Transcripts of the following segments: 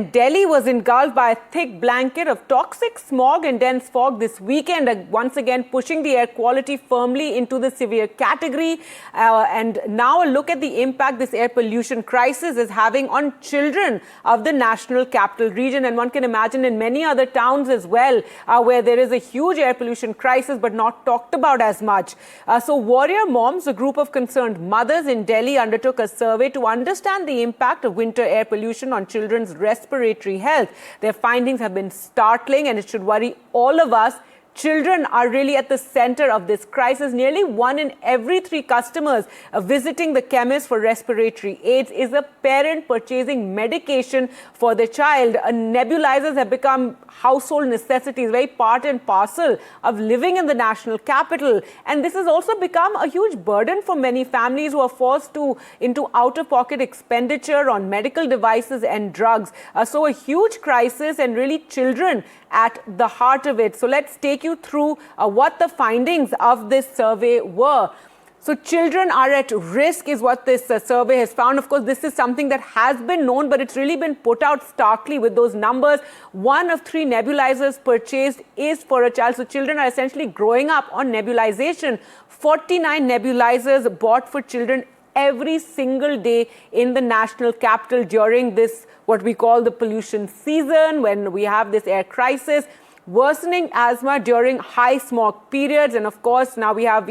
Delhi was engulfed by a thick blanket of toxic smog and dense fog this weekend, once again pushing the air quality firmly into the severe category. And now a look at the impact this air pollution crisis is having on children of the national capital region. And one can imagine in many other towns as well, where there is a huge air pollution crisis but not talked about as much. So Warrior Moms, a group of concerned mothers in Delhi, undertook a survey to understand the impact of winter air pollution on children's respiratory health. Their findings have been startling, and it should worry all of us. Children are really at the center of this crisis. Nearly 1 in every 3 customers visiting the chemist for respiratory aids is a parent purchasing medication for their child. Nebulizers have become household necessities, very part and parcel of living in the national capital. And this has also become a huge burden for many families who are forced into out-of-pocket expenditure on medical devices and drugs. So a huge crisis, and really children at the heart of it. So let's take you through what the findings of this survey were. So children are at risk is what this survey has found. Of course, this is something that has been known, but it's really been put out starkly with those numbers. 1 of 3 nebulizers purchased is for a child. So children are essentially growing up on nebulization. 49 nebulizers bought for children every single day in the national capital during this, what we call the pollution season, when we have this air crisis, worsening asthma during high smog periods. And of course, now we have,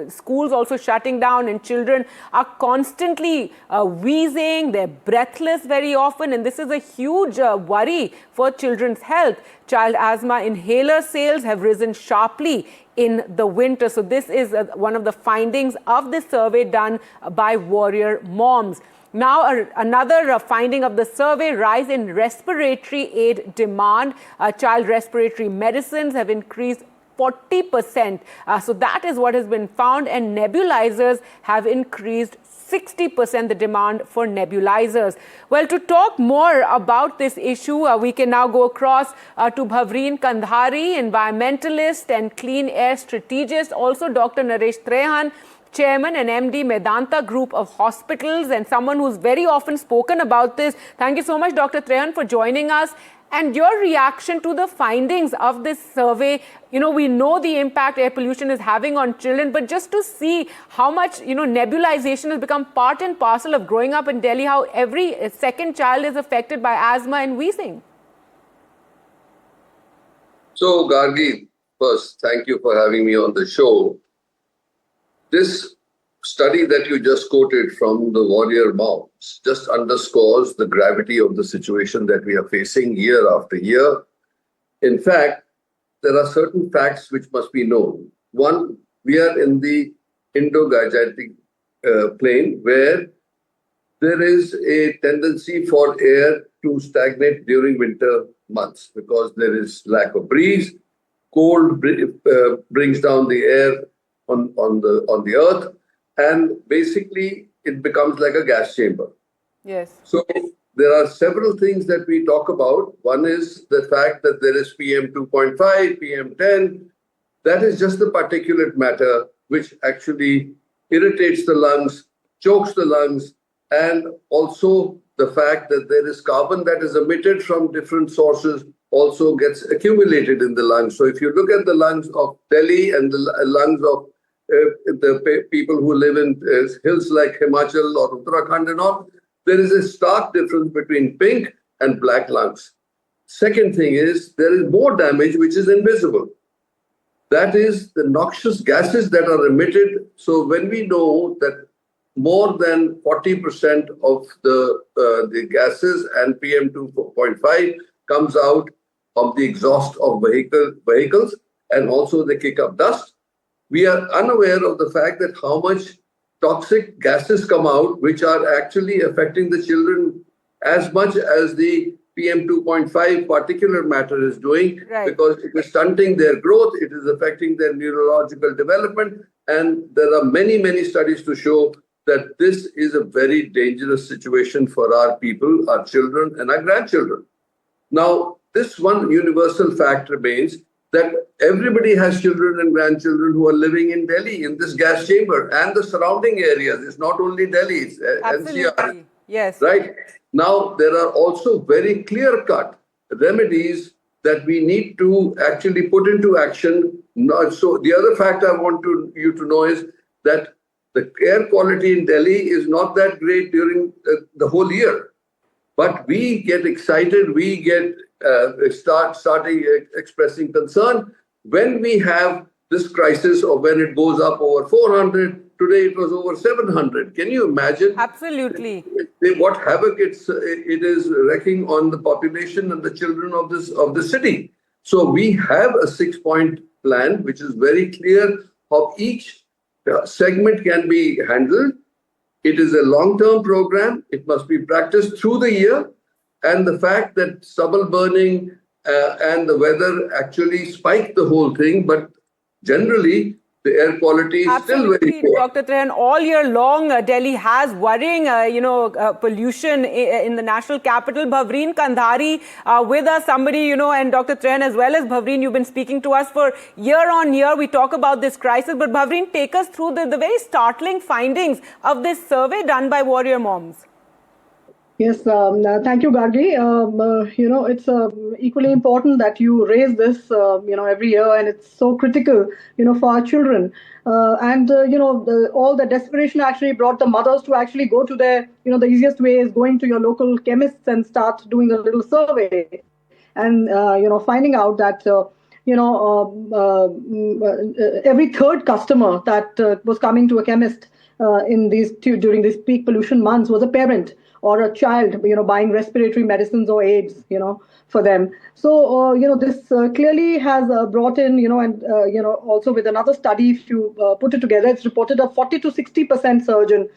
schools also shutting down, and children are constantly wheezing, they're breathless very often. And this is a huge worry for children's health. Child asthma inhaler sales have risen sharply in the winter. So this is one of the findings of this survey done by Warrior Moms. Now, another finding of the survey: rise in respiratory aid demand. Child respiratory medicines have increased 40%. So that is what has been found. And nebulizers have increased 60%, the demand for nebulizers. Well, to talk more about this issue, we can now go across to Bhavreen Kandhari, environmentalist and clean air strategist. Also, Dr. Naresh Trehan, Chairman and MD Medanta Group of Hospitals, and someone who's very often spoken about this. Thank you so much, Dr. Trehan, for joining us. And your reaction to the findings of this survey. We know the impact air pollution is having on children, but just to see how much, nebulization has become part and parcel of growing up in Delhi, how every second child is affected by asthma and wheezing. So, Gargi, first, thank you for having me on the show. This study that you just quoted from the Warrior Moms just underscores the gravity of the situation that we are facing year after year. In fact, there are certain facts which must be known. One, we are in the Indo-Gangetic plain, where there is a tendency for air to stagnate during winter months because there is lack of breeze. Cold brings down the air on the earth, and basically it becomes like a gas chamber. Yes. So there are several things that we talk about. One is the fact that there is PM 2.5, PM10. That is just the particulate matter which actually irritates the lungs, chokes the lungs, and also the fact that there is carbon that is emitted from different sources also gets accumulated in the lungs. So if you look at the lungs of Delhi and the lungs of the people who live in hills like Himachal or Uttarakhand and all, there is a stark difference between pink and black lungs. Second thing is, there is more damage which is invisible. That is the noxious gases that are emitted. So when we know that more than 40% of the gases and PM 2.5 comes out of the exhaust of vehicles, and also they kick up dust, we are unaware of the fact that how much toxic gases come out, which are actually affecting the children as much as the PM 2.5 particulate matter is doing, right, because it is stunting their growth, it is affecting their neurological development, and there are many, many studies to show that this is a very dangerous situation for our people, our children, and our grandchildren. Now, this one universal fact remains, that everybody has children and grandchildren who are living in Delhi, in this gas chamber and the surrounding areas. It's not only Delhi, it's NCR, Yes. Right? Now, there are also very clear-cut remedies that we need to actually put into action. So the other fact I want you to know is that the air quality in Delhi is not that great during the whole year. But we get excited, we get starting expressing concern when we have this crisis, or when it goes up over 400. Today it was over 700. Can you imagine Absolutely. what havoc it is wreaking on the population and the children of the city? So we have a 6-point plan which is very clear how each segment can be handled. It is a long-term program. It must be practiced through the year. And the fact that stubble burning and the weather actually spike the whole thing, but generally the air quality is still very Absolutely, poor. Dr. Trehan. All year long, Delhi has worrying, pollution in the national capital. Bhavreen Kandhari with us, somebody, and Dr. Trehan as well as Bhavreen, you've been speaking to us for year on year. We talk about this crisis, but Bhavreen, take us through the very startling findings of this survey done by Warrior Moms. Yes, thank you, Gargi. It's equally important that you raise this, every year, and it's so critical, for our children. All the desperation actually brought the mothers to actually go to their, the easiest way is going to your local chemists and start doing a little survey, and finding out that. Every third customer that was coming to a chemist during these peak pollution months was a parent or a child, buying respiratory medicines or aids, for them. So, this clearly has brought in, and, also with another study, if you put it together, it's reported a 40 to 60% surge in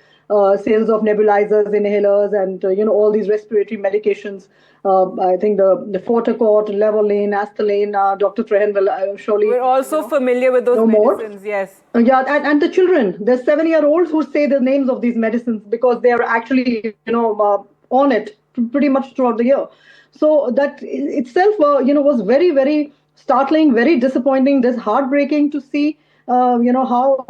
sales of nebulizers, inhalers, and, all these respiratory medications. I think the Fortacort, Levolane, Asthalane, Dr. Trehan will surely. We're also familiar with those medicines, yes. Yeah, and the children, there's 7-year-olds who say the names of these medicines because they are actually, on it pretty much throughout the year. So that itself, was very, very startling, very disappointing. This heartbreaking to see, how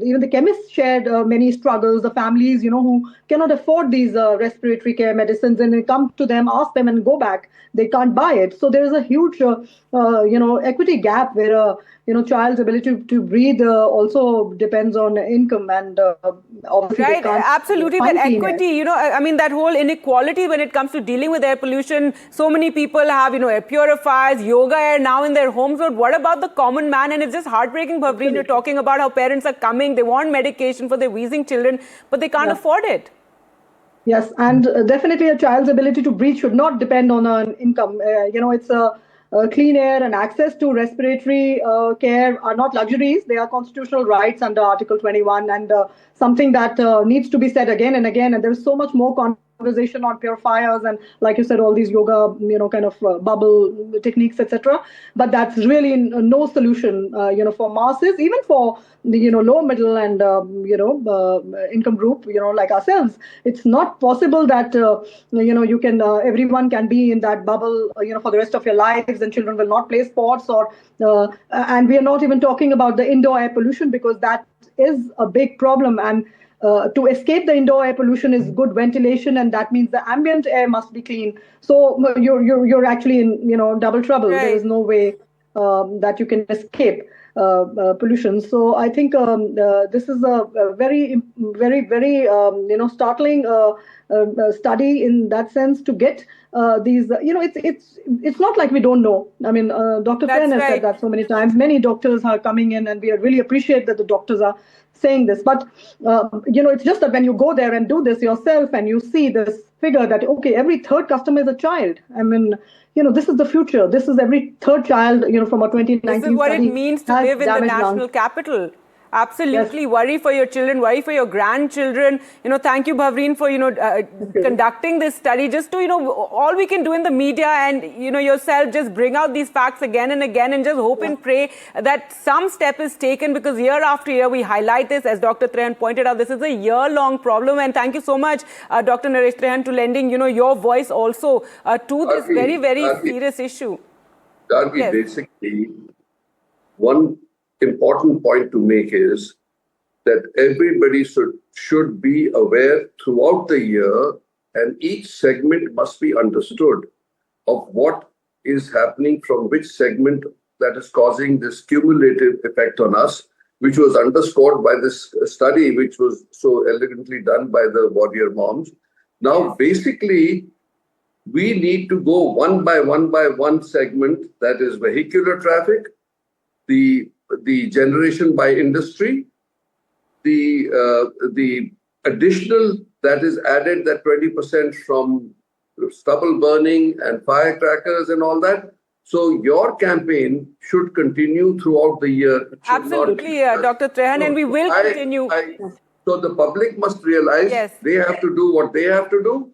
even the chemists shared many struggles. The families, who cannot afford these respiratory care medicines, and they come to them, ask them, and go back. They can't buy it. So there is a huge, equity gap where child's ability to breathe also depends on income, and obviously right, they can't absolutely. That equity, that whole inequality when it comes to dealing with air pollution. So many people have, air purifiers, yoga air now in their homes. But what about the common man? And it's just heartbreaking, Bhavreen, you're talking about how parents are coming, they want medication for their wheezing children, but they can't afford it. Yes, and definitely a child's ability to breathe should not depend on an income. It's clean air and access to respiratory care are not luxuries. They are constitutional rights under Article 21, and something that needs to be said again and again. And there's so much more conversation on purifiers and, like you said, all these yoga, bubble techniques, etc. But that's really no solution, for masses, even for the, low, middle, and income group, like ourselves. It's not possible that you can everyone can be in that bubble, for the rest of your lives, and children will not play sports, or and we are not even talking about the indoor air pollution, because that is a big problem. And to escape the indoor air pollution is good ventilation, and that means the ambient air must be clean. So you're actually in double trouble. Right. There is no way that you can escape pollution. So I think this is a very, very, very startling study in that sense, to get these. It's not like we don't know. I mean, Dr. Trehan has said that so many times. Many doctors are coming in, and we really appreciate that the doctors are saying this. But it's just that when you go there and do this yourself, and you see this figure that, okay, every third customer is a child. I mean, this is the future. This is every third child, from a 2019 study. This is what it means to live in the national capital. Absolutely. Yes. Worry for your children, worry for your grandchildren. Thank you, Bhavreen, for, conducting this study. Just to, all we can do in the media and, yourself, just bring out these facts again and again, and just hope and pray that some step is taken, because year after year we highlight this. As Dr. Trehan pointed out, this is a year-long problem. And thank you so much, Dr. Naresh Trehan, to lending, your voice also to this very, very serious issue. Gargi, yes. Basically, one important point to make is that everybody should be aware throughout the year, and each segment must be understood of what is happening from which segment that is causing this cumulative effect on us, which was underscored by this study, which was so elegantly done by the warrior moms. Now, basically, we need to go one by one segment, that is vehicular traffic, the generation by industry, the additional that is added, that 20% from stubble burning and firecrackers and all that. So your campaign should continue throughout the year. Absolutely, Dr. Trehan, and we will continue. So the public must realize they have to do what they have to do.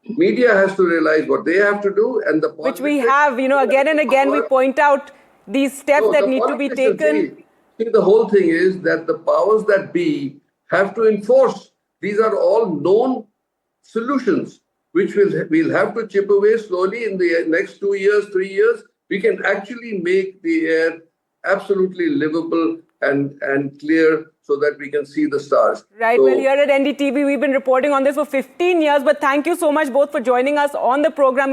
Media has to realize what they have to do, and the which we have, again and again we point out these steps that need to be taken. See, the whole thing is that the powers that be have to enforce. These are all known solutions, which we'll have to chip away slowly in the next 2 years, 3 years. We can actually make the air absolutely livable and clear so that we can see the stars. Right. So, well, here at NDTV, we've been reporting on this for 15 years, but thank you so much both for joining us on the program.